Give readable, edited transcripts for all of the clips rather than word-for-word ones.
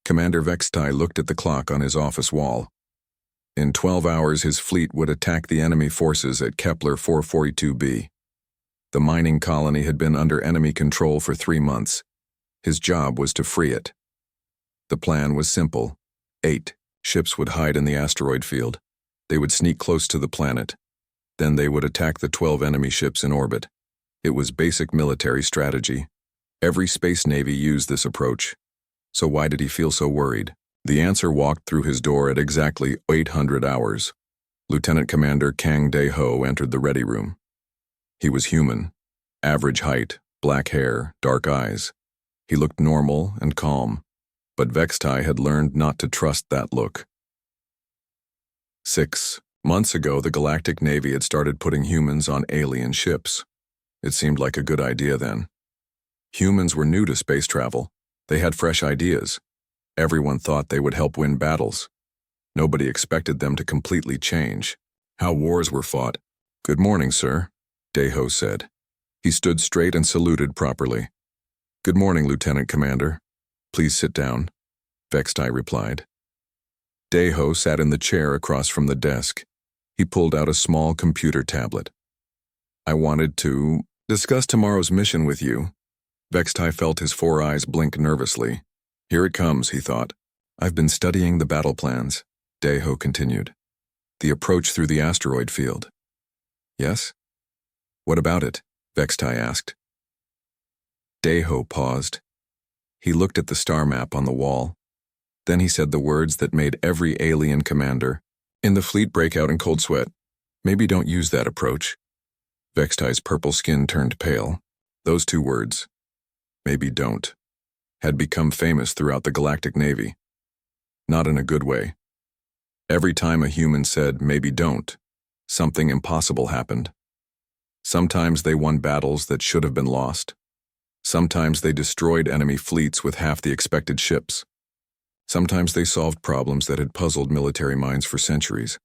Commander Vextai looked at the clock on his office wall. In 12 hours, his fleet would attack the enemy forces at Kepler 442b. The mining colony had been under enemy control for 3 months. His job was to free it. The plan was simple. 8 ships would hide in the asteroid field. They would sneak close to the planet. Then they would attack the 12 enemy ships in orbit. It was basic military strategy. Every space navy used this approach. So why did he feel so worried? The answer walked through his door at exactly 800 hours. Lieutenant Commander Kang Dae-ho entered the ready room. He was human. Average height, black hair, dark eyes. He looked normal and calm, but Vextai had learned not to trust that look. 6 months ago, the Galactic Navy had started putting humans on alien ships. It seemed like a good idea then. Humans were new to space travel. They had fresh ideas. Everyone thought they would help win battles. Nobody expected them to completely change how wars were fought. "Good morning, sir," Dae-ho said. He stood straight and saluted properly. "Good morning, Lieutenant Commander. Please sit down," Vextai replied. Dae-ho sat in the chair across from the desk. He pulled out a small computer tablet. "I wanted to discuss tomorrow's mission with you." Vextai felt his 4 eyes blink nervously. "Here it comes," he thought. "I've been studying the battle plans," Dae-ho continued. "The approach through the asteroid field." "Yes? What about it?" Vextai asked. Dae-ho paused. He looked at the star map on the wall. Then he said the words that made every alien commander in the fleet break out in cold sweat. "Maybe don't use that approach." Vextai's purple skin turned pale. Those 2 words, "maybe don't," had become famous throughout the Galactic Navy. Not in a good way. Every time a human said, "maybe don't," something impossible happened. Sometimes they won battles that should have been lost. Sometimes they destroyed enemy fleets with half the expected ships. Sometimes they solved problems that had puzzled military minds for centuries.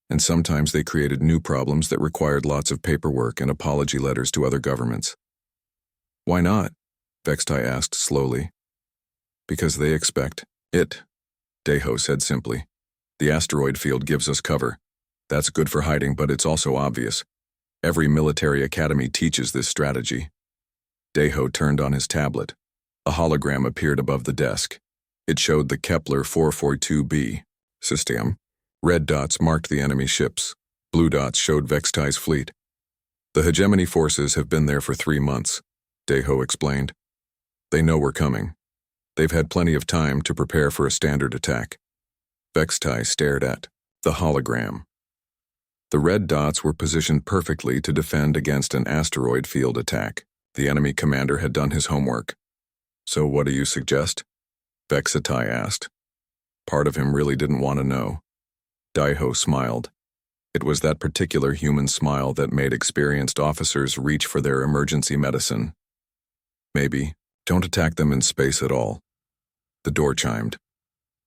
And sometimes they created new problems that required lots of paperwork and apology letters to other governments. "Why not?" Vextai asked slowly. "Because they expect it," Dae-ho said simply. "The asteroid field gives us cover. That's good for hiding, but it's also obvious. Every military academy teaches this strategy." Dae-ho turned on his tablet. A hologram appeared above the desk. It showed the Kepler 442b system. Red dots marked the enemy ships. Blue dots showed Vextai's fleet. "The hegemony forces have been there for 3 months," Dae-ho explained. "They know we're coming. They've had plenty of time to prepare for a standard attack." Vextai stared at the hologram. The red dots were positioned perfectly to defend against an asteroid field attack. The enemy commander had done his homework. "So what do you suggest?" Vextai asked. Part of him really didn't want to know. Dae-ho smiled. It was that particular human smile that made experienced officers reach for their emergency medicine. "Maybe don't attack them in space at all." The door chimed.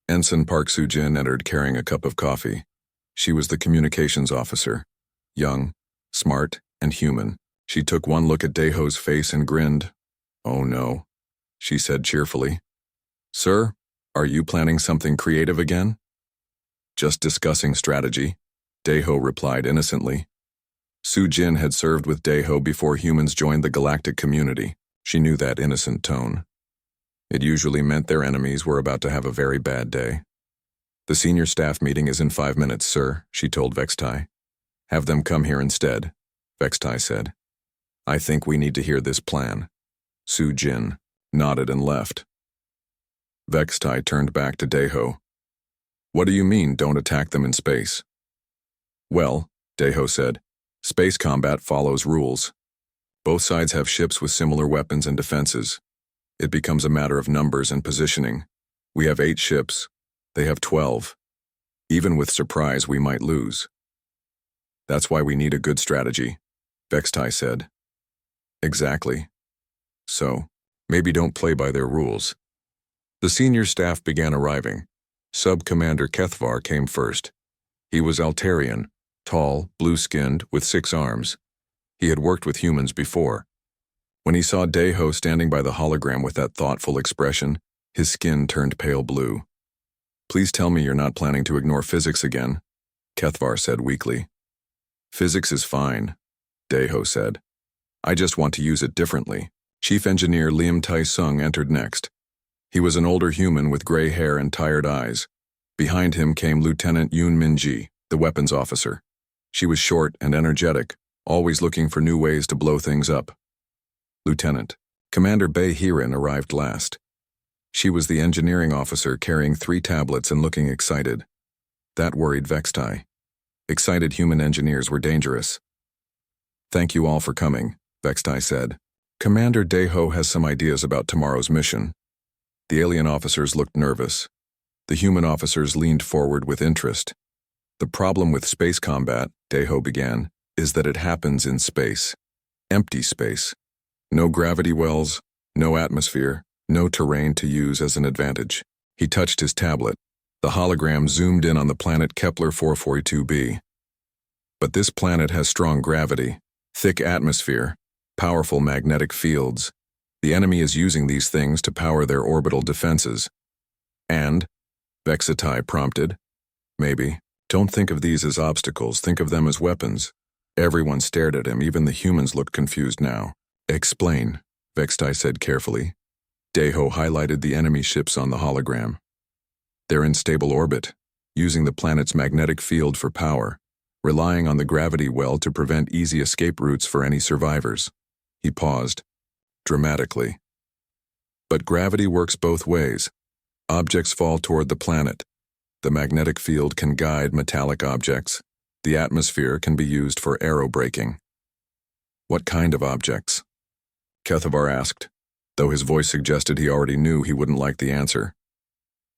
Ensign Park Soo-jin entered carrying a cup of coffee. She was the communications officer. Young, smart, and human. She took one look at Dae-ho's face and grinned. "Oh no," she said cheerfully. "Sir, are you planning something creative again?" "Just discussing strategy," Dae-ho replied innocently. Soo-jin had served with Dae-ho before humans joined the galactic community. She knew that innocent tone. It usually meant their enemies were about to have a very bad day. "The senior staff meeting is in 5 minutes, sir," she told Vextai. "Have them come here instead," Vextai said. "I think we need to hear this plan." Soo-jin nodded and left. Vextai turned back to Dae-ho. "What do you mean, don't attack them in space?" "Well," Dae-ho said, "space combat follows rules. Both sides have ships with similar weapons and defenses. It becomes a matter of numbers and positioning. We have 8 ships. They have 12. Even with surprise, we might lose. That's why we need a good strategy," Vextai said. "Exactly. So, maybe don't play by their rules." The senior staff began arriving. Sub-Commander Kethvar came first. He was Altarian, tall, blue-skinned, with 6 arms. He had worked with humans before. When he saw Dae-ho standing by the hologram with that thoughtful expression, His skin turned pale blue. "Please tell me you're not planning to ignore physics again," Kethvar said weakly. "Physics is fine," Daeho said. "I just want to use it differently." Chief Engineer Liam Tai-sung entered next. He was an older human with gray hair and tired eyes. Behind him came Lieutenant Yoon Min-ji, the weapons officer. She was short and energetic, always looking for new ways to blow things up. Lieutenant. Commander Bae Hirin arrived last. She was the engineering officer carrying 3 tablets and looking excited. That worried Vextai. Excited human engineers were dangerous. "Thank you all for coming," Vextai said. "Commander Daeho has some ideas about tomorrow's mission." The alien officers looked nervous. The human officers leaned forward with interest. "The problem with space combat," Daeho began, "is that it happens in space. Empty space. No gravity wells, no atmosphere, no terrain to use as an advantage." He touched his tablet. The hologram zoomed in on the planet Kepler 442b. "But this planet has strong gravity, thick atmosphere, powerful magnetic fields. The enemy is using these things to power their orbital defenses." "And?" Vexatai prompted. "Maybe. Don't think of these as obstacles, think of them as weapons." Everyone stared at him, even the humans looked confused now. "Explain," Vextai said carefully. Daeho highlighted the enemy ships on the hologram. "They're in stable orbit, using the planet's magnetic field for power, relying on the gravity well to prevent easy escape routes for any survivors." He paused, dramatically. "But gravity works both ways. Objects fall toward the planet. The magnetic field can guide metallic objects. The atmosphere can be used for aerobraking." "What kind of objects?" Kethavar asked, though his voice suggested he already knew he wouldn't like the answer.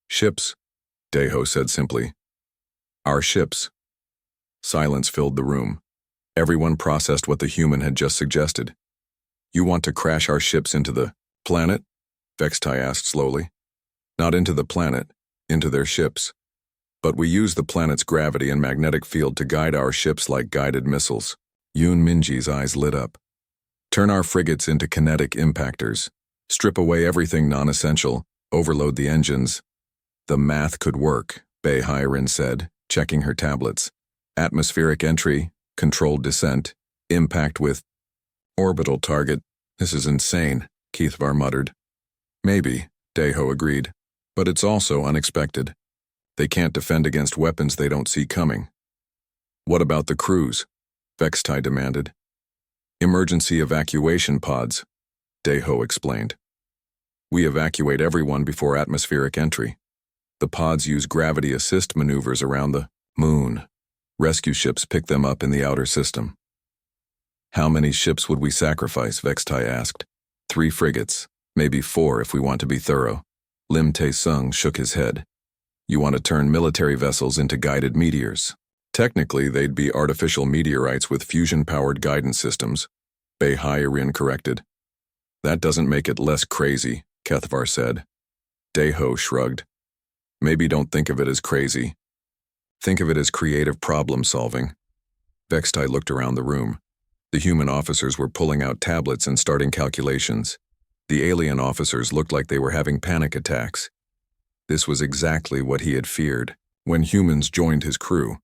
"Ships," Daeho said simply. "Our ships." Silence filled the room. Everyone processed what the human had just suggested. "You want to crash our ships into the planet?" Vextai asked slowly. "Not into the planet, into their ships. But we use the planet's gravity and magnetic field to guide our ships like guided missiles." Yoon Minji's eyes lit up. "Turn our frigates into kinetic impactors. Strip away everything non-essential, overload the engines." "The math could work," Bae Hirin said, checking her tablets. "Atmospheric entry, controlled descent, impact with orbital target." "This is insane," Kethvar muttered. "Maybe," Daeho agreed. "But it's also unexpected. They can't defend against weapons they don't see coming." "What about the crews?" Vextai demanded. "Emergency evacuation pods," Daeho explained. "We evacuate everyone before atmospheric entry. The pods use gravity assist maneuvers around the moon. Rescue ships pick them up in the outer system." "How many ships would we sacrifice?" Vextai asked. 3 frigates, maybe 4 if we want to be thorough." Lim Tae-sung shook his head. "You want to turn military vessels into guided meteors." "Technically, they'd be artificial meteorites with fusion-powered guidance systems," Bae Hirin corrected. "That doesn't make it less crazy," Kethvar said. Daeho shrugged. "Maybe don't think of it as crazy. Think of it as creative problem-solving." Vextai looked around the room. The human officers were pulling out tablets and starting calculations. The alien officers looked like they were having panic attacks. This was exactly what he had feared when humans joined his crew.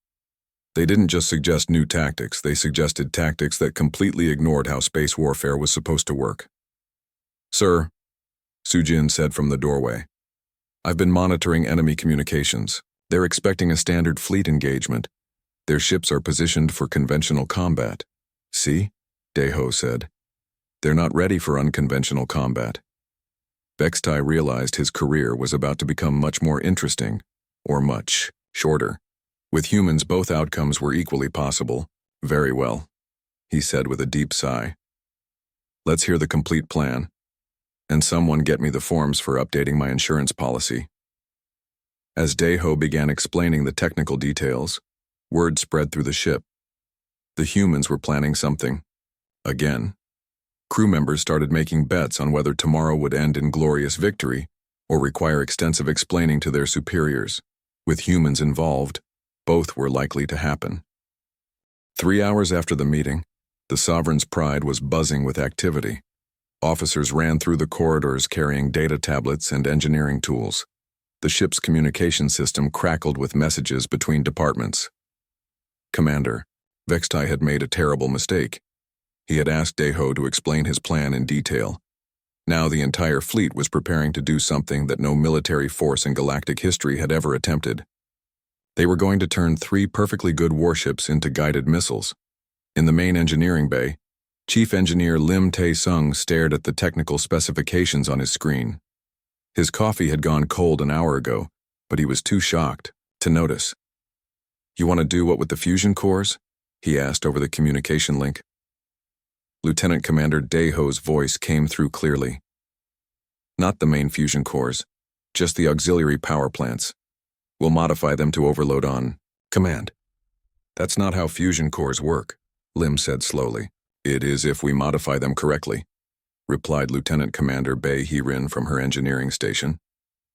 They didn't just suggest new tactics, they suggested tactics that completely ignored how space warfare was supposed to work. "Sir," Sujin said from the doorway, "I've been monitoring enemy communications. They're expecting a standard fleet engagement. Their ships are positioned for conventional combat." "See?" Daeho said. "They're not ready for unconventional combat." Vextai realized his career was about to become much more interesting, or much shorter. With humans, both outcomes were equally possible. "Very well," he said with a deep sigh. "Let's hear the complete plan. And someone get me the forms for updating my insurance policy." As Daeho began explaining the technical details, word spread through the ship. The humans were planning something. Again. Crew members started making bets on whether tomorrow would end in glorious victory or require extensive explaining to their superiors. With humans involved, both were likely to happen. 3 hours after the meeting, the Sovereign's Pride was buzzing with activity. Officers ran through the corridors carrying data tablets and engineering tools. The ship's communication system crackled with messages between departments. Commander, Vextai had made a terrible mistake. He had asked Deho to explain his plan in detail. Now the entire fleet was preparing to do something that no military force in galactic history had ever attempted. They were going to turn 3 perfectly good warships into guided missiles. In the main engineering bay, Chief Engineer Lim Tae-sung stared at the technical specifications on his screen. His coffee had gone cold an hour ago, but he was too shocked to notice. "You want to do what with the fusion cores?" he asked over the communication link. Lieutenant Commander Deho's voice came through clearly. "Not the main fusion cores, just the auxiliary power plants. We'll modify them to overload on command." "That's not how fusion cores work," Lim said slowly. "It is if we modify them correctly," replied Lieutenant Commander Bae Hee-rin from her engineering station.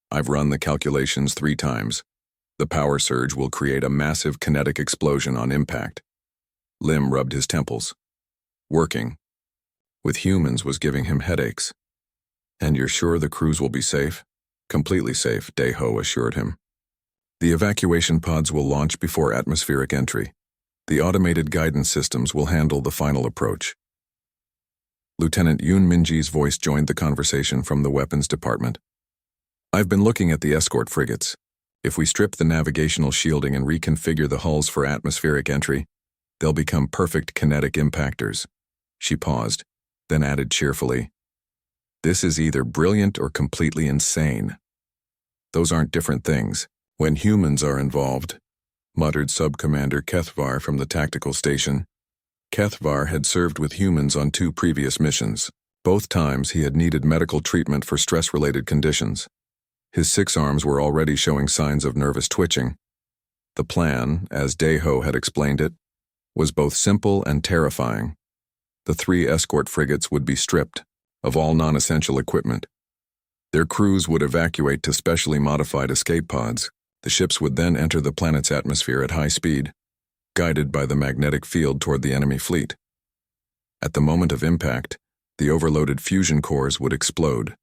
"I've run the calculations 3 times. The power surge will create a massive kinetic explosion on impact." Lim rubbed his temples. Working with humans was giving him headaches. "And you're sure the crews will be safe?" "Completely safe," Deho assured him. "The evacuation pods will launch before atmospheric entry. The automated guidance systems will handle the final approach." Lieutenant Yoon Minji's voice joined the conversation from the weapons department. "I've been looking at the escort frigates. If we strip the navigational shielding and reconfigure the hulls for atmospheric entry, they'll become perfect kinetic impactors." She paused, then added cheerfully, "This is either brilliant or completely insane." "Those aren't different things when humans are involved," muttered Sub-Commander Kethvar from the tactical station. Kethvar had served with humans on 2 previous missions. Both times he had needed medical treatment for stress-related conditions. His 6 arms were already showing signs of nervous twitching. The plan, as Deho had explained it, was both simple and terrifying. The 3 escort frigates would be stripped of all non-essential equipment. Their crews would evacuate to specially modified escape pods. The ships would then enter the planet's atmosphere at high speed, guided by the magnetic field toward the enemy fleet. At the moment of impact, the overloaded fusion cores would explode.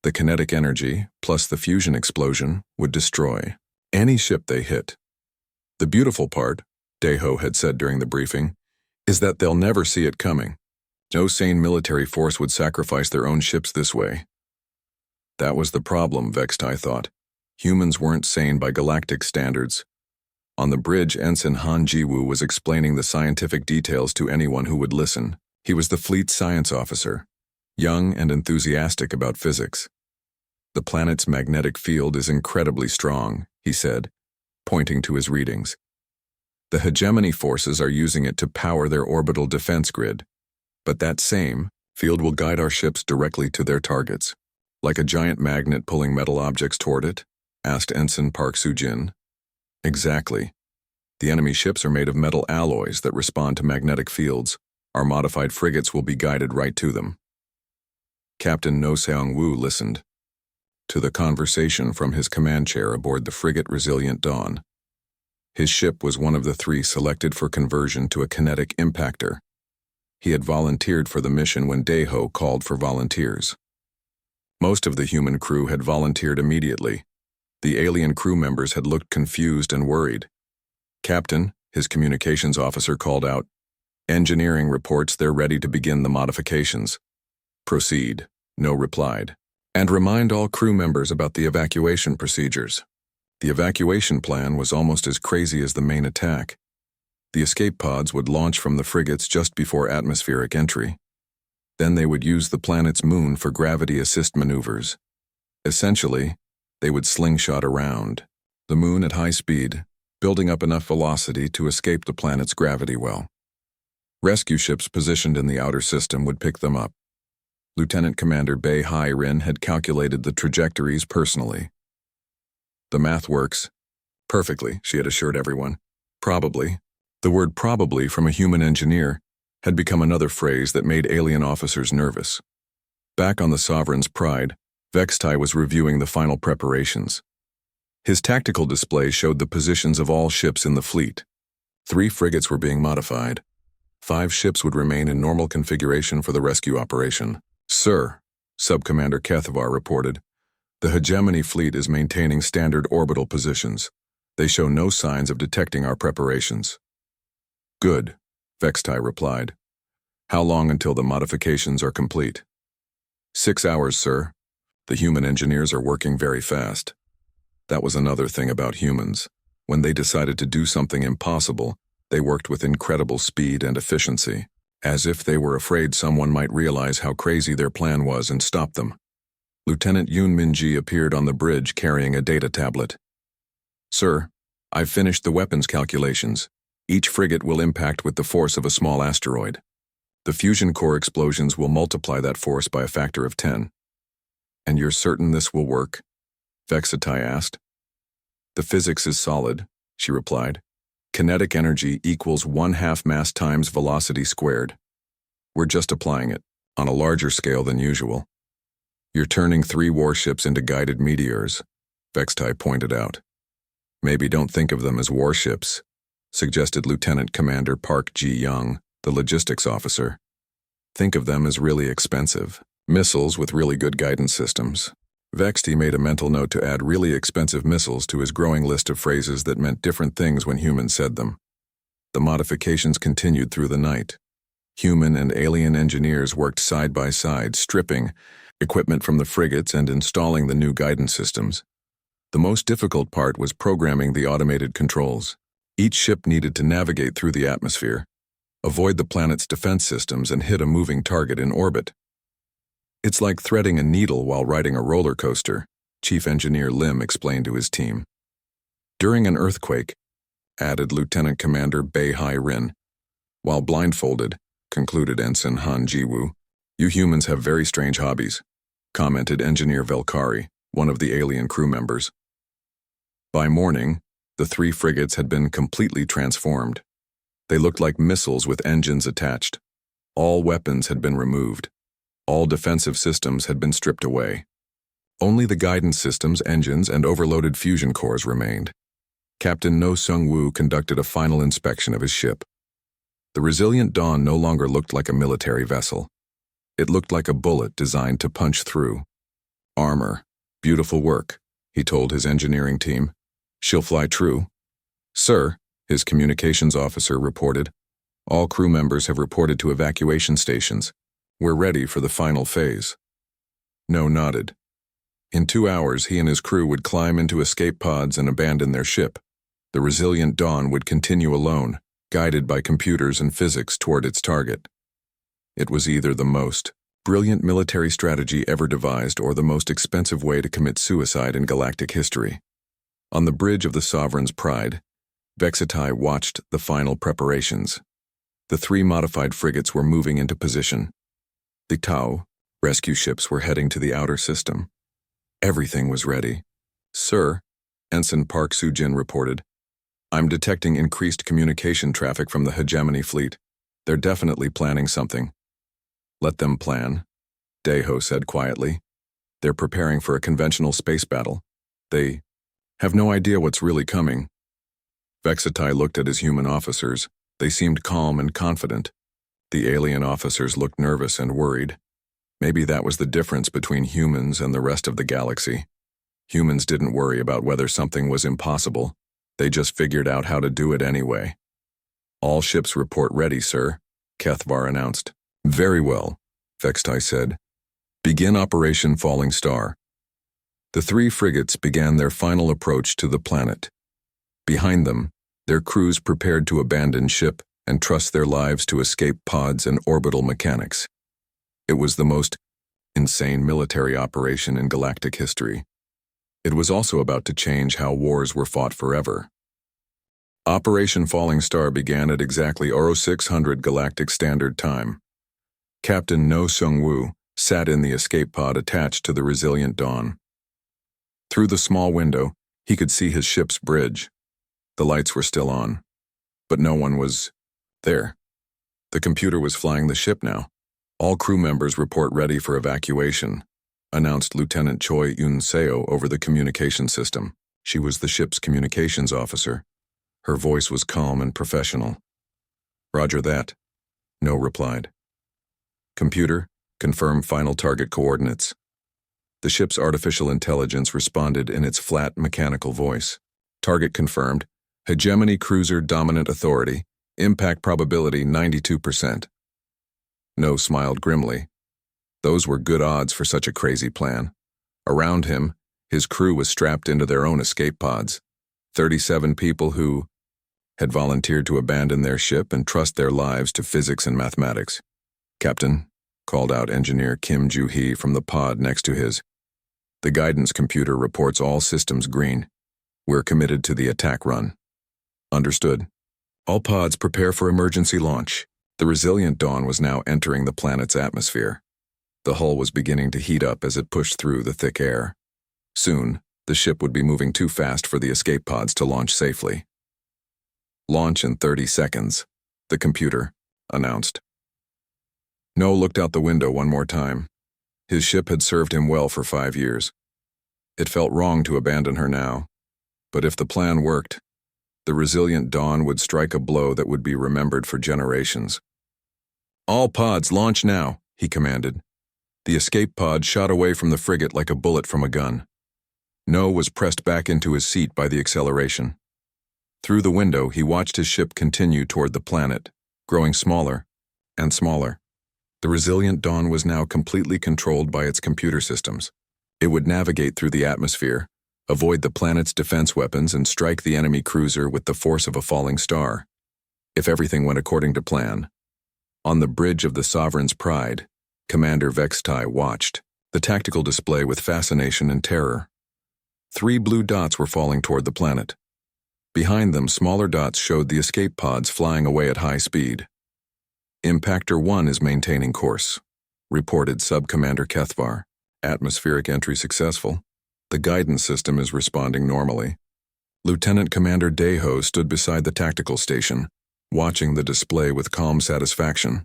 The kinetic energy, plus the fusion explosion, would destroy any ship they hit. "The beautiful part," Deho had said during the briefing, "is that they'll never see it coming. No sane military force would sacrifice their own ships this way." That was the problem, Vextai thought. Humans weren't sane by galactic standards. On the bridge, Ensign Han Jiwoo was explaining the scientific details to anyone who would listen. He was the fleet science officer, young and enthusiastic about physics. "The planet's magnetic field is incredibly strong," he said, pointing to his readings. "The hegemony forces are using it to power their orbital defense grid. But that same field will guide our ships directly to their targets." "Like a giant magnet pulling metal objects toward it?" asked Ensign Park Soo-jin. "Exactly. The enemy ships are made of metal alloys that respond to magnetic fields. Our modified frigates will be guided right to them." Captain No Seong-woo listened to the conversation from his command chair aboard the frigate Resilient Dawn. His ship was one of the 3 selected for conversion to a kinetic impactor. He had volunteered for the mission when Deho called for volunteers. Most of the human crew had volunteered immediately. The alien crew members had looked confused and worried. "Captain," his communications officer called out, "Engineering reports they're ready to begin the modifications." "Proceed," No replied. "And remind all crew members about the evacuation procedures." The evacuation plan was almost as crazy as the main attack. The escape pods would launch from the frigates just before atmospheric entry. Then they would use the planet's moon for gravity assist maneuvers. Essentially, they would slingshot around the moon at high speed, building up enough velocity to escape the planet's gravity well. Rescue ships positioned in the outer system would pick them up. Lieutenant Commander Bae Hee-rin had calculated the trajectories personally. "The math works perfectly," she had assured everyone. "Probably." The word "probably" from a human engineer had become another phrase that made alien officers nervous. Back on the Sovereign's Pride, Vextai was reviewing the final preparations. His tactical display showed the positions of all ships in the fleet. 3 frigates were being modified. 5 ships would remain in normal configuration for the rescue operation. Sir, Subcommander Kethvar reported, the hegemony fleet is maintaining standard orbital positions. They show no signs of detecting our preparations. Good, Vextai replied. How long until the modifications are complete? 6 hours, sir. The human engineers are working very fast. That was another thing about humans. When they decided to do something impossible, they worked with incredible speed and efficiency, as if they were afraid someone might realize how crazy their plan was and stop them. Lieutenant Yoon Min-ji appeared on the bridge carrying a data tablet. Sir, I've finished the weapons calculations. Each frigate will impact with the force of a small asteroid. The fusion core explosions will multiply that force by a factor of 10. And you're certain this will work? Vexatai asked. The physics is solid, she replied. Kinetic energy equals 1/2 mass times velocity squared. We're just applying it, on a larger scale than usual. You're turning 3 warships into guided meteors, Vextai pointed out. Maybe don't think of them as warships, suggested Lieutenant Commander Park Ji-young, the logistics officer. Think of them as really expensive missiles with really good guidance systems. Vexti made a mental note to add really expensive missiles to his growing list of phrases that meant different things when humans said them. The modifications continued through the night. Human and alien engineers worked side by side, stripping equipment from the frigates and installing the new guidance systems. The most difficult part was programming the automated controls. Each ship needed to navigate through the atmosphere, avoid the planet's defense systems, and hit a moving target in orbit. It's like threading a needle while riding a roller coaster, Chief Engineer Lim explained to his team. During an earthquake, added Lieutenant Commander Bei Hai Rin. While blindfolded, concluded Ensign Han Jiwoo, you humans have very strange hobbies, commented Engineer Velkari, one of the alien crew members. By morning, the 3 frigates had been completely transformed. They looked like missiles with engines attached. All weapons had been removed. All defensive systems had been stripped away. Only the guidance systems, engines, and overloaded fusion cores remained. Captain No Sung-woo conducted a final inspection of his ship. The Resilient Dawn no longer looked like a military vessel. It looked like a bullet designed to punch through. Armor, beautiful work, he told his engineering team. She'll fly true. Sir, his communications officer reported. All crew members have reported to evacuation stations. We're ready for the final phase. No nodded. In 2 hours, he and his crew would climb into escape pods and abandon their ship. The Resilient Dawn would continue alone, guided by computers and physics toward its target. It was either the most brilliant military strategy ever devised or the most expensive way to commit suicide in galactic history. On the bridge of the Sovereign's Pride, Vexatai watched the final preparations. The 3 modified frigates were moving into position. The Tau rescue ships were heading to the outer system. Everything was ready. Sir, Ensign Park Soo-jin reported, I'm detecting increased communication traffic from the hegemony fleet. They're definitely planning something. Let them plan, Daeho said quietly. They're preparing for a conventional space battle. They have no idea what's really coming. Vexatai looked at his human officers. They seemed calm and confident. The alien officers looked nervous and worried. Maybe that was the difference between humans and the rest of the galaxy. Humans didn't worry about whether something was impossible. They just figured out how to do it anyway. All ships report ready, sir, Kethvar announced. Very well, Vextai said. Begin Operation Falling Star. The 3 frigates began their final approach to the planet. Behind them, their crews prepared to abandon ship and trust their lives to escape pods and orbital mechanics. It was the most insane military operation in galactic history. It was also about to change how wars were fought forever. Operation Falling Star began at exactly 0600 Galactic Standard Time. Captain No Sung-woo sat in the escape pod attached to the Resilient Dawn. Through the small window, he could see his ship's bridge. The lights were still on, but no one was there. The computer was flying the ship now. All crew members report ready for evacuation, announced Lieutenant Choi Yun-seo over the communication system. She was the ship's communications officer. Her voice was calm and professional. Roger that, No replied. Computer, Confirm final target coordinates. The ship's artificial intelligence responded in its flat, mechanical voice. Target confirmed. Hegemony cruiser dominant authority. Impact probability 92%. No smiled grimly. Those were good odds for such a crazy plan. Around him, his crew was strapped into their own escape pods. 37 people who had volunteered to abandon their ship and trust their lives to physics and mathematics. "Captain," called out engineer Kim Joo-hee from the pod next to his. "The guidance computer reports all systems green. We're committed to the attack run." "Understood. All pods prepare for emergency launch." The resilient dawn was now entering the planet's atmosphere. The hull was beginning to heat up as it pushed through the thick air. Soon, the ship would be moving too fast for the escape pods to launch safely. "Launch in 30 seconds, the computer announced. No looked out the window one more time. His ship had served him well for 5 years. It felt wrong to abandon her now, but if the plan worked, the resilient dawn would strike a blow that would be remembered for generations. "All pods launch now," he commanded. The escape pod shot away from the frigate like a bullet from a gun. No was pressed back into his seat by the acceleration. Through the window, he watched his ship continue toward the planet, growing smaller and smaller. The resilient dawn was now completely controlled by its computer systems. It would navigate through the atmosphere, avoid the planet's defense weapons, and strike the enemy cruiser with the force of a falling star. If everything went according to plan. On the bridge of the Sovereign's Pride, Commander Vextai watched the tactical display with fascination and terror. 3 blue dots were falling toward the planet. Behind them, smaller dots showed the escape pods flying away at high speed. "Impactor 1 is maintaining course," reported Sub-Commander Kethvar. "Atmospheric entry successful. The guidance system is responding normally." Lieutenant Commander Daeho stood beside the tactical station, watching the display with calm satisfaction.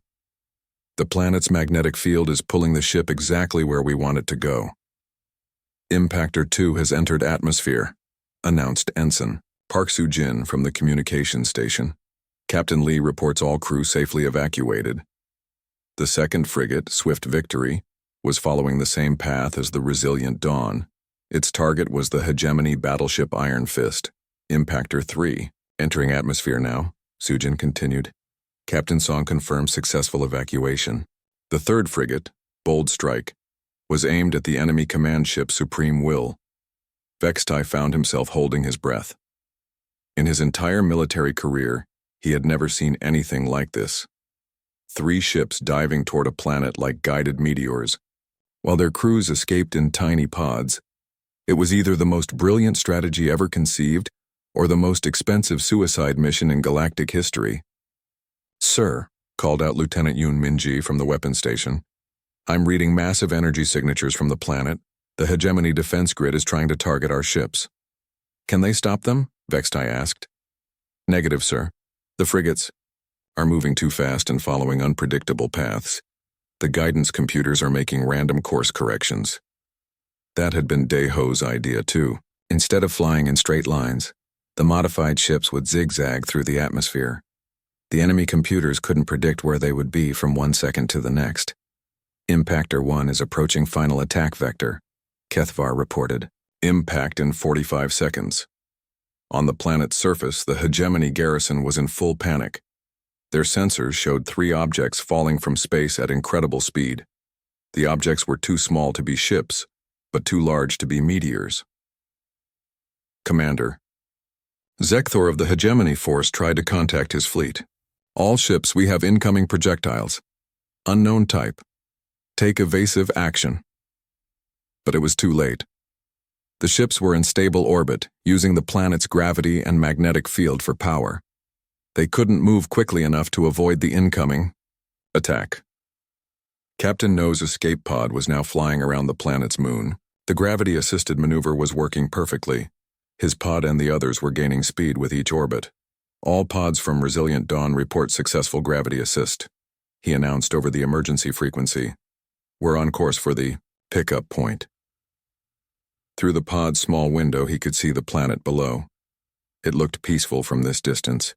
"The planet's magnetic field is pulling the ship exactly where we want it to go." "Impactor 2 has entered atmosphere," announced Ensign Park Soo-jin from the communications station. "Captain Lee reports all crew safely evacuated." The second frigate, Swift Victory, was following the same path as the resilient dawn. Its target was the hegemony battleship Iron Fist. "Impactor 3, entering atmosphere now," Soo-jin continued. Captain Song confirmed successful evacuation. The third frigate, Bold Strike, was aimed at the enemy command ship Supreme Will. Vextai found himself holding his breath. In his entire military career, he had never seen anything like this. 3 ships diving toward a planet like guided meteors, while their crews escaped in tiny pods. It was either the most brilliant strategy ever conceived or the most expensive suicide mission in galactic history. "Sir," called out Lieutenant Yoon Min-ji from the weapons station, "I'm reading massive energy signatures from the planet. The hegemony defense grid is trying to target our ships." "Can they stop them?" Vextai asked. "Negative, sir. The frigates are moving too fast and following unpredictable paths. The guidance computers are making random course corrections." That had been Daeho's idea too. Instead of flying in straight lines, the modified ships would zigzag through the atmosphere. The enemy computers couldn't predict where they would be from one second to the next. "Impactor 1 is approaching final attack vector," Kethvar reported. "Impact in 45 seconds." On the planet's surface, the hegemony garrison was in full panic. Their sensors showed 3 objects falling from space at incredible speed. The objects were too small to be ships, but too large to be meteors. "Commander, Zekthor of the hegemony force tried to contact his fleet. All ships, we have incoming projectiles. Unknown type. Take evasive action." But it was too late. The ships were in stable orbit, using the planet's gravity and magnetic field for power. They couldn't move quickly enough to avoid the incoming attack. Captain No's escape pod was now flying around the planet's moon. The gravity-assisted maneuver was working perfectly. His pod and the others were gaining speed with each orbit. "All pods from Resilient Dawn report successful gravity assist," he announced over the emergency frequency. "We're on course for the pickup point." Through the pod's small window, he could see the planet below. It looked peaceful from this distance,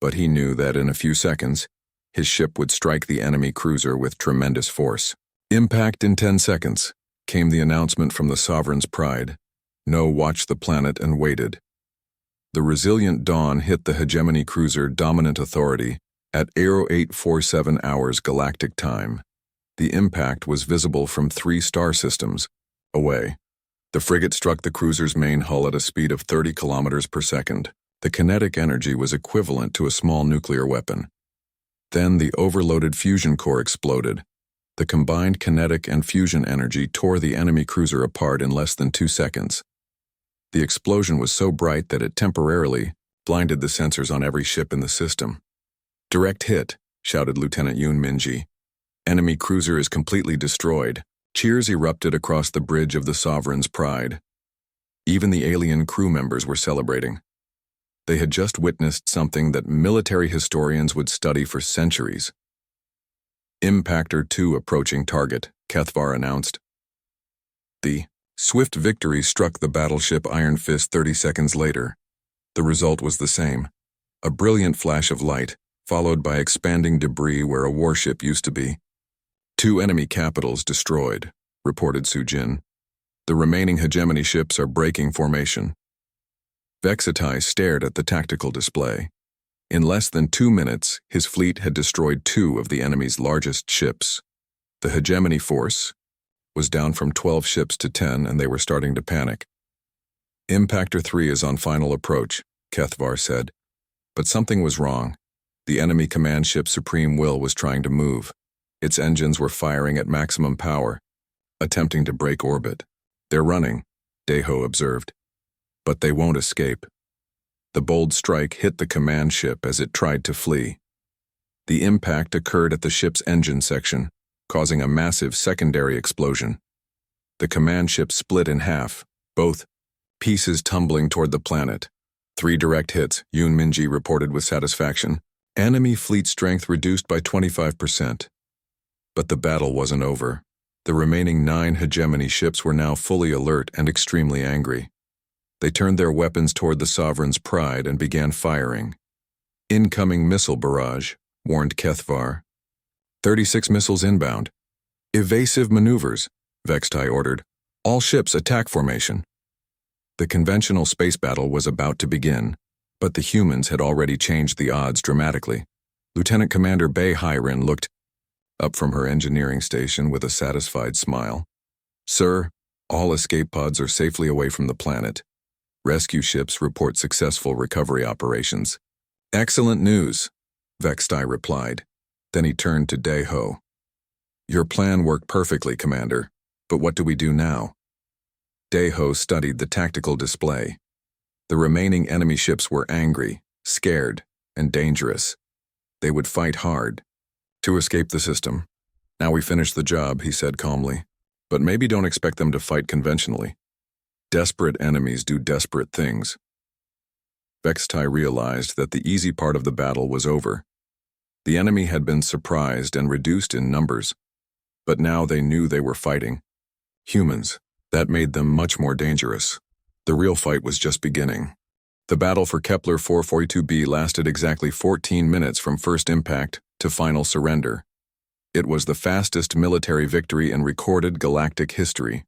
but he knew that in a few seconds, his ship would strike the enemy cruiser with tremendous force. Impact in 10 seconds, came the announcement from the Sovereign's Pride. No watched the planet and waited. The resilient dawn hit the hegemony cruiser Dominant Authority at 0847 hours Galactic time. The impact was visible from 3 star systems away. The frigate struck the cruiser's main hull at a speed of 30 kilometers per second. The kinetic energy was equivalent to a small nuclear weapon. Then the overloaded fusion core exploded. The combined kinetic and fusion energy tore the enemy cruiser apart in less than 2 seconds. The explosion was so bright that it temporarily blinded the sensors on every ship in the system. "Direct hit," shouted Lieutenant Yoon Minji. "Enemy cruiser is completely destroyed." Cheers erupted across the bridge of the Sovereign's Pride. Even the alien crew members were celebrating. They had just witnessed something that military historians would study for centuries. "Impactor 2 approaching target," Kethvar announced. The swift victory struck the battleship Iron Fist 30 seconds later. The result was the same. A brilliant flash of light, followed by expanding debris where a warship used to be. "2 enemy capitals destroyed," reported Sujin. "The remaining hegemony ships are breaking formation." Vexatai stared at the tactical display. In less than 2 minutes, his fleet had destroyed 2 of the enemy's largest ships. The hegemony force was down from 12 ships to 10, and they were starting to panic. "Impactor 3 is on final approach," Kethvar said. But something was wrong. The enemy command ship Supreme Will was trying to move. Its engines were firing at maximum power, attempting to break orbit. "They're running," Daeho observed. "But they won't escape." The bold strike hit the command ship as it tried to flee. The impact occurred at the ship's engine section, causing a massive secondary explosion. The command ship split in half, both pieces tumbling toward the planet. 3 direct hits, Yoon Minji reported with satisfaction. Enemy fleet strength reduced by 25%. But the battle wasn't over. The remaining 9 hegemony ships were now fully alert and extremely angry. They turned their weapons toward the Sovereign's Pride and began firing. "Incoming missile barrage," warned Kethvar. 36 missiles inbound. "Evasive maneuvers," Vextai ordered. "All ships attack formation." The conventional space battle was about to begin, but the humans had already changed the odds dramatically. Lieutenant Commander Bae Hyrin looked up from her engineering station with a satisfied smile. "Sir, all escape pods are safely away from the planet. Rescue ships report successful recovery operations." "Excellent news," Vextai replied. Then he turned to Daeho. "Your plan worked perfectly, Commander, but what do we do now?" Daeho studied the tactical display. The remaining enemy ships were angry, scared, and dangerous. They would fight hard to escape the system. "Now we finish the job," he said calmly. "But maybe don't expect them to fight conventionally. Desperate enemies do desperate things." Vextai realized that the easy part of the battle was over. The enemy had been surprised and reduced in numbers, but now they knew they were fighting humans. That made them much more dangerous. The real fight was just beginning. The battle for Kepler 442b lasted exactly 14 minutes from first impact to final surrender. It was the fastest military victory in recorded galactic history.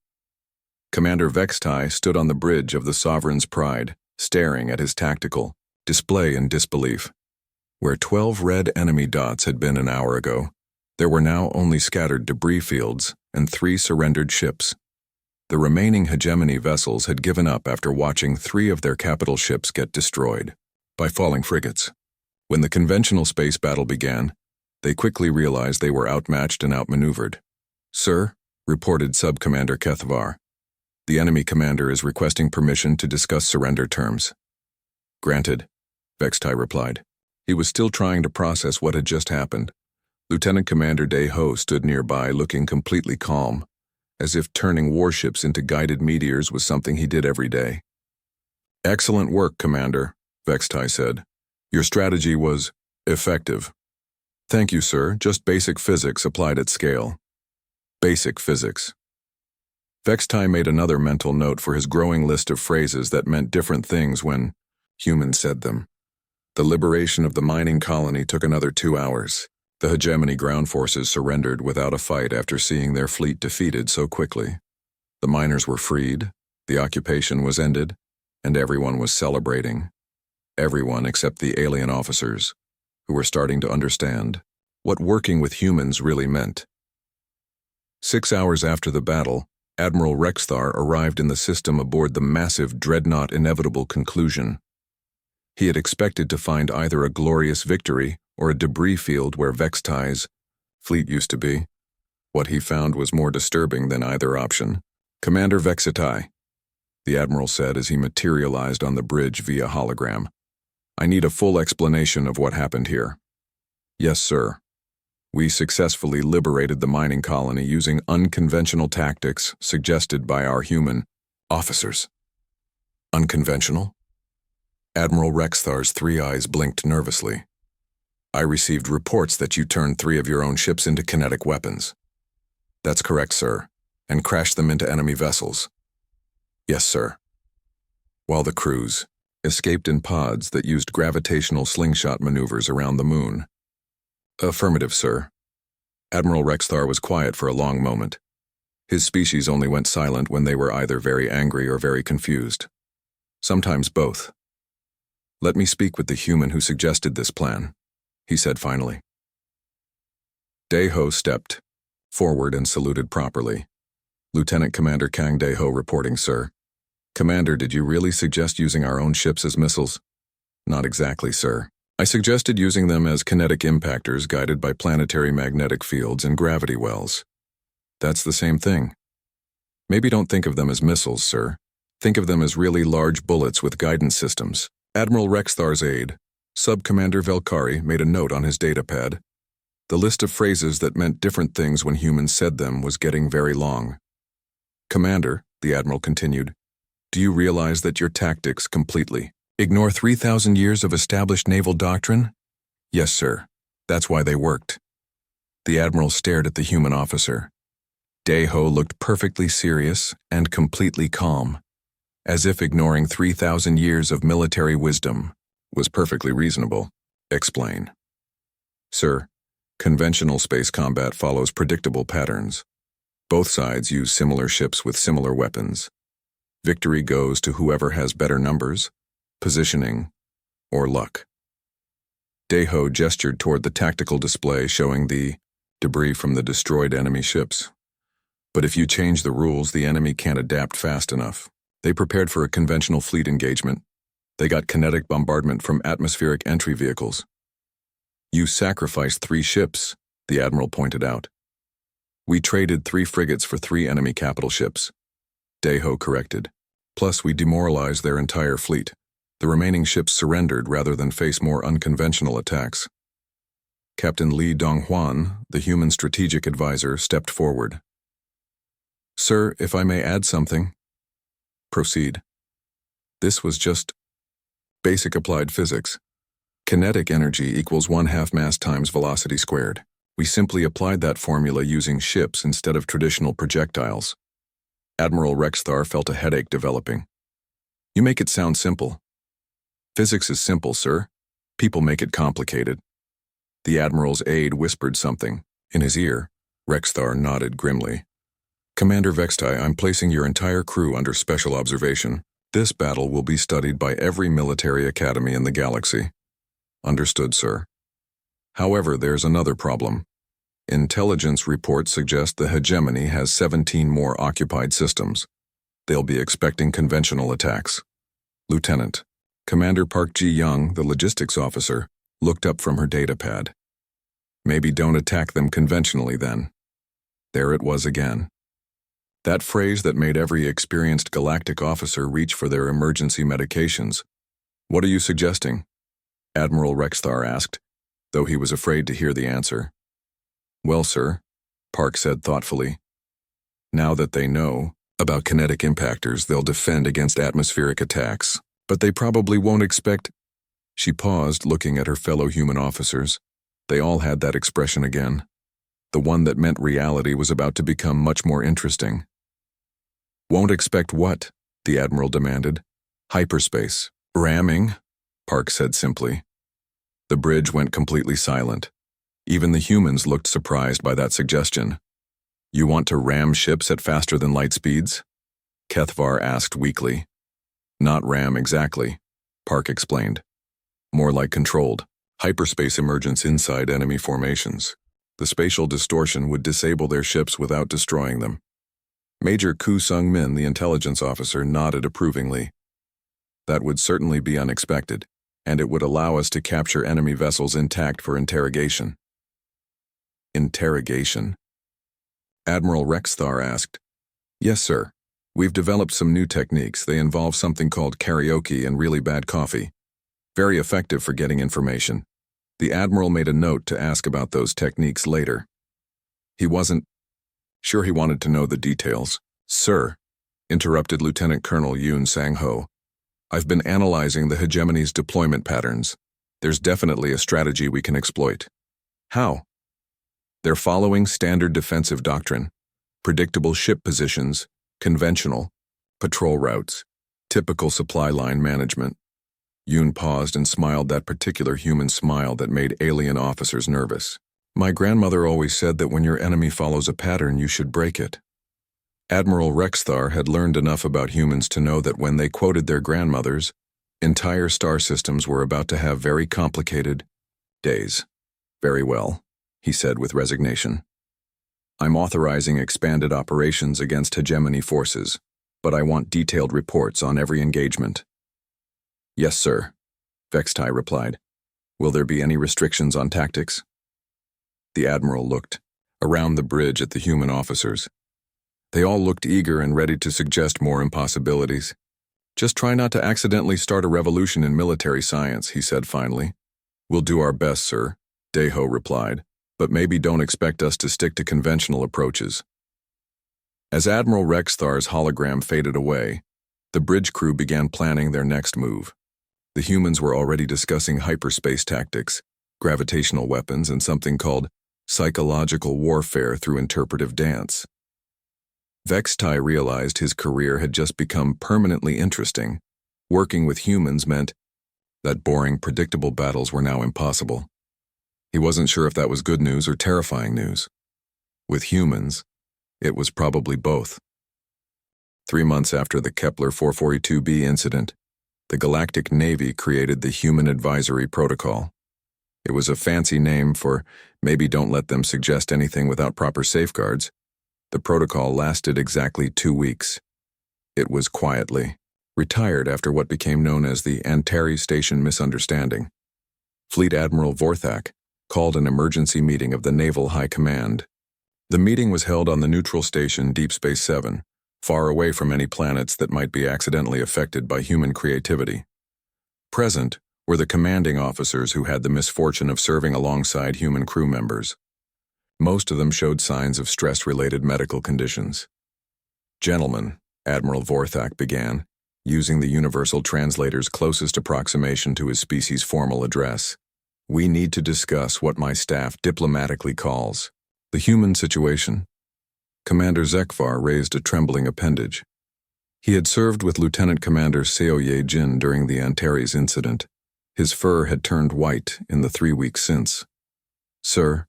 Commander Vextai stood on the bridge of the Sovereign's Pride, staring at his tactical display in disbelief. Where 12 red enemy dots had been an hour ago, there were now only scattered debris fields and 3 surrendered ships. The remaining hegemony vessels had given up after watching 3 of their capital ships get destroyed by falling frigates. When the conventional space battle began, they quickly realized they were outmatched and outmaneuvered. "Sir," reported Sub-Commander Kethvar, "the enemy commander is requesting permission to discuss surrender terms." "Granted," Vextai replied. He was still trying to process what had just happened. Lieutenant Commander Daeho stood nearby, looking completely calm, as if turning warships into guided meteors was something he did every day. "Excellent work, Commander," Vextai said. "Your strategy was effective." "Thank you, sir. Just basic physics applied at scale." Basic physics. Vextai made another mental note for his growing list of phrases that meant different things when humans said them. The liberation of the mining colony took another 2 hours. The hegemony ground forces surrendered without a fight after seeing their fleet defeated so quickly. The miners were freed, the occupation was ended, and everyone was celebrating. Everyone except the alien officers, who were starting to understand what working with humans really meant. 6 hours after the battle, Admiral Rexthar arrived in the system aboard the massive dreadnought Inevitable Conclusion. He had expected to find either a glorious victory or a debris field where Vextai's fleet used to be. What he found was more disturbing than either option. "Commander Vextai," the Admiral said as he materialized on the bridge via hologram. "I need a full explanation of what happened here." "Yes, sir. We successfully liberated the mining colony using unconventional tactics suggested by our human officers." "Unconventional?" Admiral Rexthar's 3 eyes blinked nervously. "I received reports that you turned 3 of your own ships into kinetic weapons." "That's correct, sir, and crashed them into enemy vessels." "Yes, sir." "While the crews escaped in pods that used gravitational slingshot maneuvers around the moon." "Affirmative, sir." Admiral Rexthar was quiet for a long moment. His species only went silent when they were either very angry or very confused. Sometimes both. "Let me speak with the human who suggested this plan," he said finally. Daeho stepped forward and saluted properly. "Lieutenant Commander Kang Daeho reporting, sir." "Commander, did you really suggest using our own ships as missiles?" "Not exactly, sir. I suggested using them as kinetic impactors guided by planetary magnetic fields and gravity wells." "That's the same thing." "Maybe don't think of them as missiles, sir. Think of them as really large bullets with guidance systems." Admiral Rexthar's aide, Sub-Commander Velkari, made a note on his datapad. The list of phrases that meant different things when humans said them was getting very long. "Commander," the Admiral continued, "do you realize that your tactics completely ignore 3,000 years of established naval doctrine?" "Yes, sir. That's why they worked." The Admiral stared at the human officer. Daeho looked perfectly serious and completely calm, as if ignoring 3,000 years of military wisdom was perfectly reasonable. "Explain." "Sir, conventional space combat follows predictable patterns. Both sides use similar ships with similar weapons. Victory goes to whoever has better numbers, positioning, or luck." Daeho gestured toward the tactical display showing the debris from the destroyed enemy ships. "But if you change the rules, the enemy can't adapt fast enough. They prepared for a conventional fleet engagement. They got kinetic bombardment from atmospheric entry vehicles." "You sacrificed 3 ships," the Admiral pointed out. "We traded 3 frigates for 3 enemy capital ships," Daeho corrected. "Plus, we demoralized their entire fleet. The remaining ships surrendered rather than face more unconventional attacks." Captain Li Donghuan, the human strategic advisor, stepped forward. "Sir, if I may add something." "Proceed." "This was just basic applied physics. Kinetic energy equals 1/2 mass times velocity squared. We simply applied that formula using ships instead of traditional projectiles." Admiral Rexthar felt a headache developing. "You make it sound simple." "Physics is simple, sir. People make it complicated." The Admiral's aide whispered something in his ear. Rexthar nodded grimly. "Commander Vextai, I'm placing your entire crew under special observation. This battle will be studied by every military academy in the galaxy." "Understood, sir." "However, there's another problem. Intelligence reports suggest the hegemony has 17 more occupied systems. They'll be expecting conventional attacks." "Lieutenant." Commander Park Ji-young, the logistics officer, looked up from her datapad. "Maybe don't attack them conventionally then." There it was again. That phrase that made every experienced galactic officer reach for their emergency medications. "What are you suggesting?" Admiral Rexthar asked, though he was afraid to hear the answer. "Well, sir," Park said thoughtfully, "now that they know about kinetic impactors, they'll defend against atmospheric attacks, but they probably won't expect—" She paused, looking at her fellow human officers. They all had that expression again. The one that meant reality was about to become much more interesting. "Won't expect what?" the Admiral demanded. "Hyperspace. Ramming," Park said simply. The bridge went completely silent. Even the humans looked surprised by that suggestion. You want to ram ships at faster than light speeds? Kethvar asked weakly. Not ram exactly, Park explained. More like controlled, hyperspace emergence inside enemy formations. The spatial distortion would disable their ships without destroying them. Major Ku Sung Min, the intelligence officer, nodded approvingly. That would certainly be unexpected, and it would allow us to capture enemy vessels intact for interrogation. Interrogation? Admiral Rexthar asked. Yes, sir. We've developed some new techniques. They involve something called karaoke and really bad coffee. Very effective for getting information. The Admiral made a note to ask about those techniques later. He wasn't sure he wanted to know the details. Sir, interrupted Lieutenant Colonel Yoon Sang-ho. I've been analyzing the hegemony's deployment patterns. There's definitely a strategy we can exploit. How? They're following standard defensive doctrine, predictable ship positions, conventional, patrol routes, typical supply line management. Yoon paused and smiled that particular human smile that made alien officers nervous. My grandmother always said that when your enemy follows a pattern, you should break it. Admiral Rexthar had learned enough about humans to know that when they quoted their grandmothers, entire star systems were about to have very complicated days. Very well, he said with resignation. I'm authorizing expanded operations against hegemony forces, but I want detailed reports on every engagement. Yes, sir, Vextai replied. Will there be any restrictions on tactics? The Admiral looked around the bridge at the human officers. They all looked eager and ready to suggest more impossibilities. Just try not to accidentally start a revolution in military science, he said finally. We'll do our best, sir, Daeho replied, but maybe don't expect us to stick to conventional approaches. As Admiral Rexthar's hologram faded away, the bridge crew began planning their next move. The humans were already discussing hyperspace tactics, gravitational weapons, and something called psychological warfare through interpretive dance. Vextai realized his career had just become permanently interesting. Working with humans meant that boring, predictable battles were now impossible. He wasn't sure if that was good news or terrifying news. With humans, it was probably both. 3 months after the Kepler 442b incident, the Galactic Navy created the Human Advisory Protocol. It was a fancy name for maybe don't let them suggest anything without proper safeguards. The protocol lasted exactly 2 weeks. It was quietly retired after what became known as the Antares Station misunderstanding. Fleet Admiral Vorthak called an emergency meeting of the Naval High Command. The meeting was held on the neutral station Deep Space 7, far away from any planets that might be accidentally affected by human creativity. Present were the commanding officers who had the misfortune of serving alongside human crew members. Most of them showed signs of stress-related medical conditions. Gentlemen, Admiral Vorthak began, using the universal translator's closest approximation to his species' formal address. We need to discuss what my staff diplomatically calls the human situation. Commander Zekvar raised a trembling appendage. He had served with Lieutenant Commander Seo Ye-jin during the Antares incident. His fur had turned white in the 3 weeks since. Sir,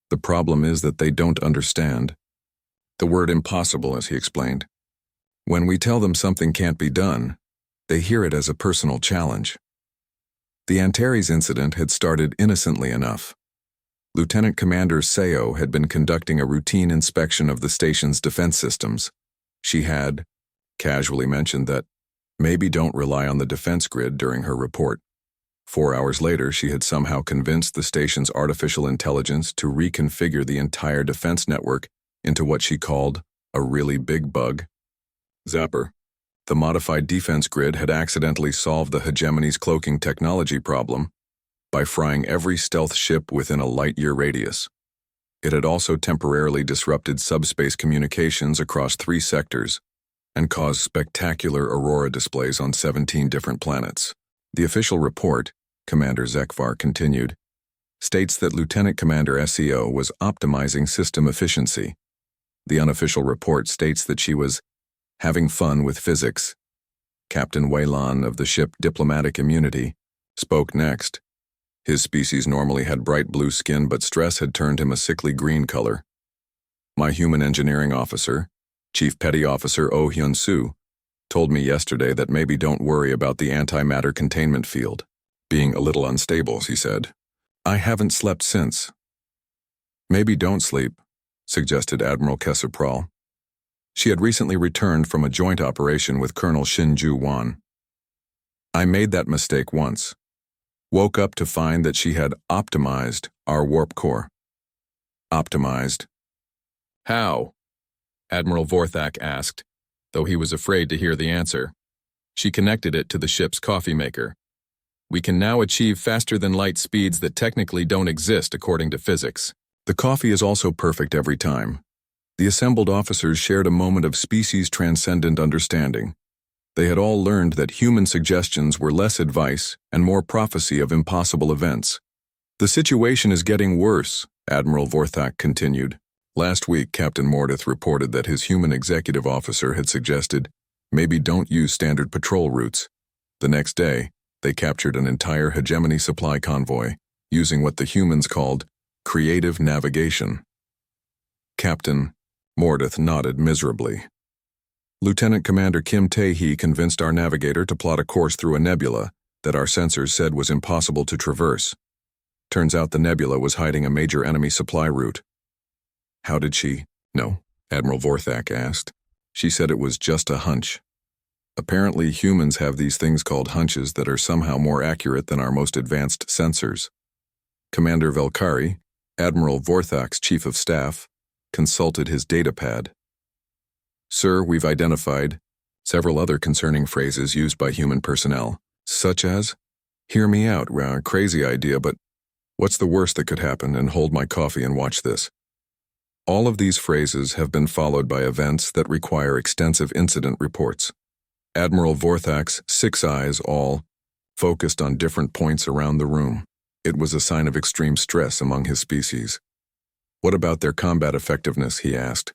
the problem is that they don't understand. The word impossible, as he explained. When we tell them something can't be done, they hear it as a personal challenge. The Antares incident had started innocently enough. Lieutenant Commander Seo had been conducting a routine inspection of the station's defense systems. She had casually mentioned that maybe don't rely on the defense grid during her report. 4 hours later, she had somehow convinced the station's artificial intelligence to reconfigure the entire defense network into what she called a really big bug. Zapper. The modified defense grid had accidentally solved the hegemony's cloaking technology problem by frying every stealth ship within a light-year radius. It had also temporarily disrupted subspace communications across 3 sectors and caused spectacular aurora displays on 17 different planets. The official report, Commander Zekvar continued, states that Lieutenant Commander SEO was optimizing system efficiency. The unofficial report states that she was having fun with physics. Captain Wei Lan of the ship Diplomatic Immunity spoke next. His species normally had bright blue skin, but stress had turned him a sickly green color. My human engineering officer, Chief Petty Officer Oh Hyun-soo, told me yesterday that maybe don't worry about the antimatter containment field being a little unstable, he said. I haven't slept since. Maybe don't sleep, suggested Admiral Kesapral. She had recently returned from a joint operation with Colonel Shin Ju-won. I made that mistake once. Woke up to find that she had optimized our warp core. Optimized? How? Admiral Vorthak asked, though he was afraid to hear the answer. She connected it to the ship's coffee maker. We can now achieve faster-than-light speeds that technically don't exist according to physics. The coffee is also perfect every time. The assembled officers shared a moment of species-transcendent understanding. They had all learned that human suggestions were less advice and more prophecy of impossible events. The situation is getting worse, Admiral Vorthak continued. Last week, Captain Mordeth reported that his human executive officer had suggested, maybe don't use standard patrol routes. The next day, they captured an entire hegemony supply convoy, using what the humans called creative navigation. Captain Mordeth nodded miserably. Lieutenant Commander Kim Tae-hee convinced our navigator to plot a course through a nebula that our sensors said was impossible to traverse. Turns out the nebula was hiding a major enemy supply route. How did she know? Admiral Vorthak asked. She said it was just a hunch. Apparently humans have these things called hunches that are somehow more accurate than our most advanced sensors. Commander Velkari, Admiral Vorthak's chief of staff, consulted his datapad. Sir, we've identified several other concerning phrases used by human personnel, such as, hear me out, crazy idea, but what's the worst that could happen, and hold my coffee and watch this. All of these phrases have been followed by events that require extensive incident reports. Admiral Vorthak's 6 eyes all focused on different points around the room. It was a sign of extreme stress among his species. What about their combat effectiveness, he asked.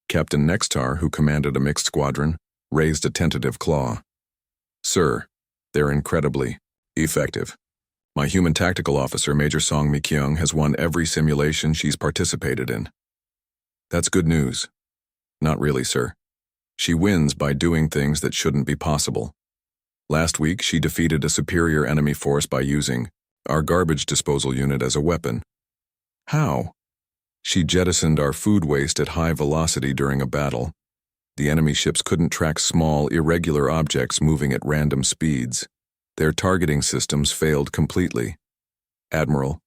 Captain Nextar, who commanded a mixed squadron, raised a tentative claw. Sir, they're incredibly effective. My human tactical officer, Major Song Mi-kyung, has won every simulation she's participated in. That's good news. Not really, sir. She wins by doing things that shouldn't be possible. Last week, she defeated a superior enemy force by using our garbage disposal unit as a weapon. How? She jettisoned our food waste at high velocity during a battle. The enemy ships couldn't track small, irregular objects moving at random speeds. Their targeting systems failed completely. Admiral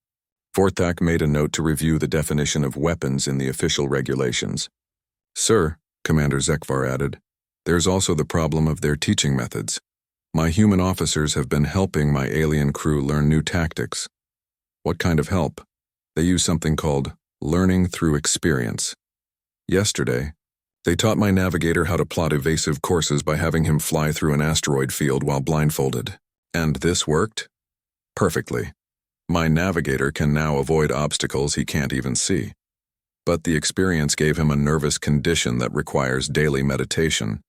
Vorthak made a note to review the definition of weapons in the official regulations. Sir, Commander Zekvar added, there's also the problem of their teaching methods. My human officers have been helping my alien crew learn new tactics. What kind of help? They use something called learning through experience. Yesterday, they taught my navigator how to plot evasive courses by having him fly through an asteroid field while blindfolded. And this worked? Perfectly. My navigator can now avoid obstacles he can't even see. But the experience gave him a nervous condition that requires daily meditation.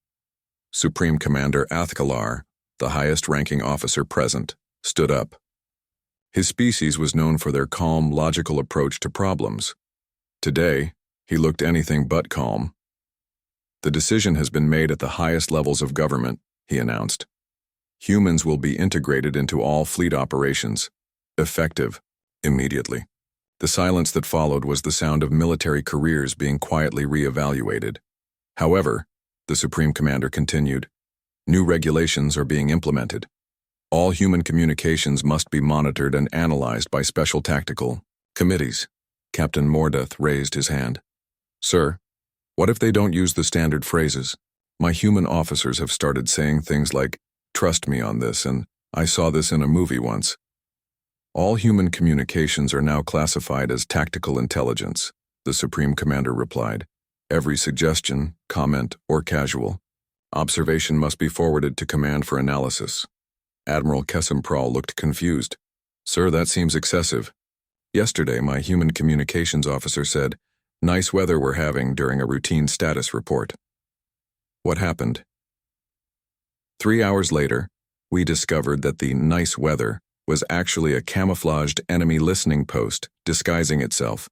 Supreme Commander Athkalar, the highest-ranking officer present, stood up. His species was known for their calm, logical approach to problems. Today, he looked anything but calm. The decision has been made at the highest levels of government, he announced. Humans will be integrated into all fleet operations, effective immediately. The silence that followed was the sound of military careers being quietly re-evaluated. However, the Supreme Commander continued, new regulations are being implemented. All human communications must be monitored and analyzed by special tactical committees. Captain Mordeth raised his hand. Sir, what if they don't use the standard phrases? My human officers have started saying things like, trust me on this, and I saw this in a movie once. All human communications are now classified as tactical intelligence, the Supreme Commander replied. Every suggestion, comment, or casual observation must be forwarded to command for analysis. Admiral Kesempral looked confused. Sir, that seems excessive. Yesterday, my human communications officer said, nice weather we're having during a routine status report. What happened? 3 hours later, we discovered that the nice weather was actually a camouflaged enemy listening post disguising itself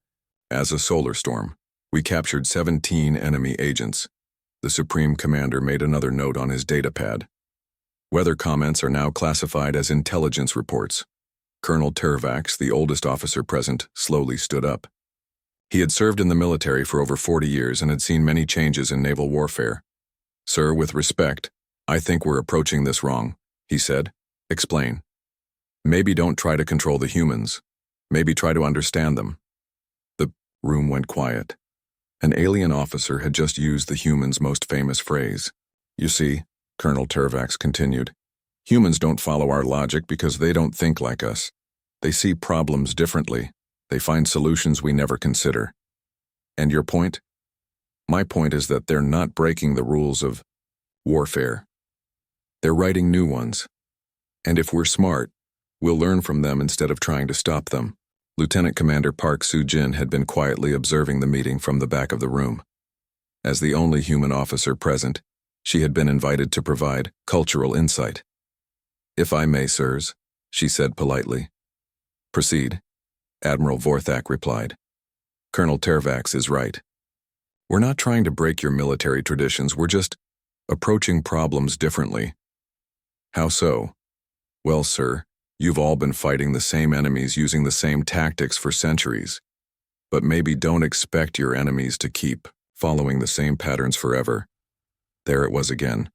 as a solar storm. We captured 17 enemy agents. The Supreme Commander made another note on his datapad. Weather comments are now classified as intelligence reports. Colonel Tervax, the oldest officer present, slowly stood up. He had served in the military for over 40 years and had seen many changes in naval warfare. "Sir, with respect, I think we're approaching this wrong," he said. "Explain. Maybe don't try to control the humans. Maybe try to understand them." The room went quiet. An alien officer had just used the humans' most famous phrase. "You see," Colonel Tervax continued, "humans don't follow our logic because they don't think like us. They see problems differently. They find solutions we never consider." "And your point?" "My point is that they're not breaking the rules of warfare. They're writing new ones. And if we're smart, we'll learn from them instead of trying to stop them." Lieutenant Commander Park Soo-jin had been quietly observing the meeting from the back of the room. As the only human officer present, she had been invited to provide cultural insight. "If I may, sirs," she said politely. "Proceed," Admiral Vorthak replied. "Colonel Tervax is right. We're not trying to break your military traditions, we're just approaching problems differently." "How so?" "Well, sir, you've all been fighting the same enemies using the same tactics for centuries. But maybe don't expect your enemies to keep following the same patterns forever." There it was again.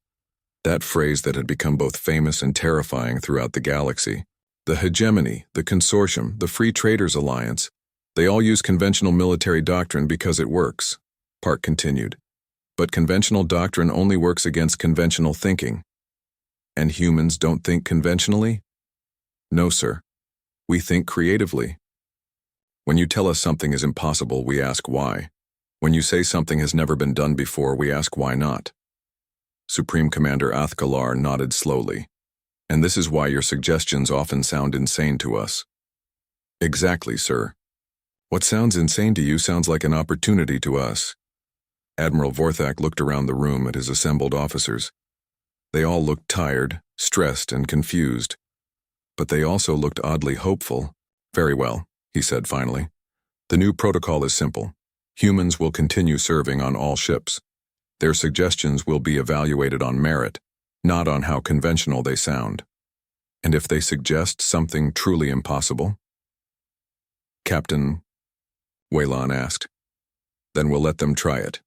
That phrase that had become both famous and terrifying throughout the galaxy. The hegemony, the consortium, the Free Traders Alliance, they all use conventional military doctrine because it works, Park continued. But conventional doctrine only works against conventional thinking. And humans don't think conventionally? No, sir. We think creatively. When you tell us something is impossible, we ask why. When you say something has never been done before, we ask why not. Supreme Commander Athkalar nodded slowly. "And this is why your suggestions often sound insane to us." "Exactly, sir. What sounds insane to you sounds like an opportunity to us." Admiral Vorthak looked around the room at his assembled officers. They all looked tired, stressed, and confused. But they also looked oddly hopeful. "Very well," he said finally. "The new protocol is simple. Humans will continue serving on all ships. Their suggestions will be evaluated on merit, not on how conventional they sound. And if they suggest something truly impossible?" "Captain," Waylon asked. "Then we'll let them try it.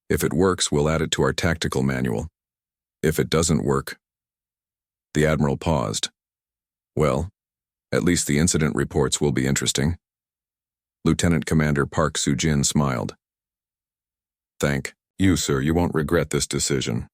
If it works, we'll add it to our tactical manual. If it doesn't work..." The Admiral paused. "Well, at least the incident reports will be interesting." Lieutenant Commander Park Soo-jin smiled. "Thank you, sir. You won't regret this decision."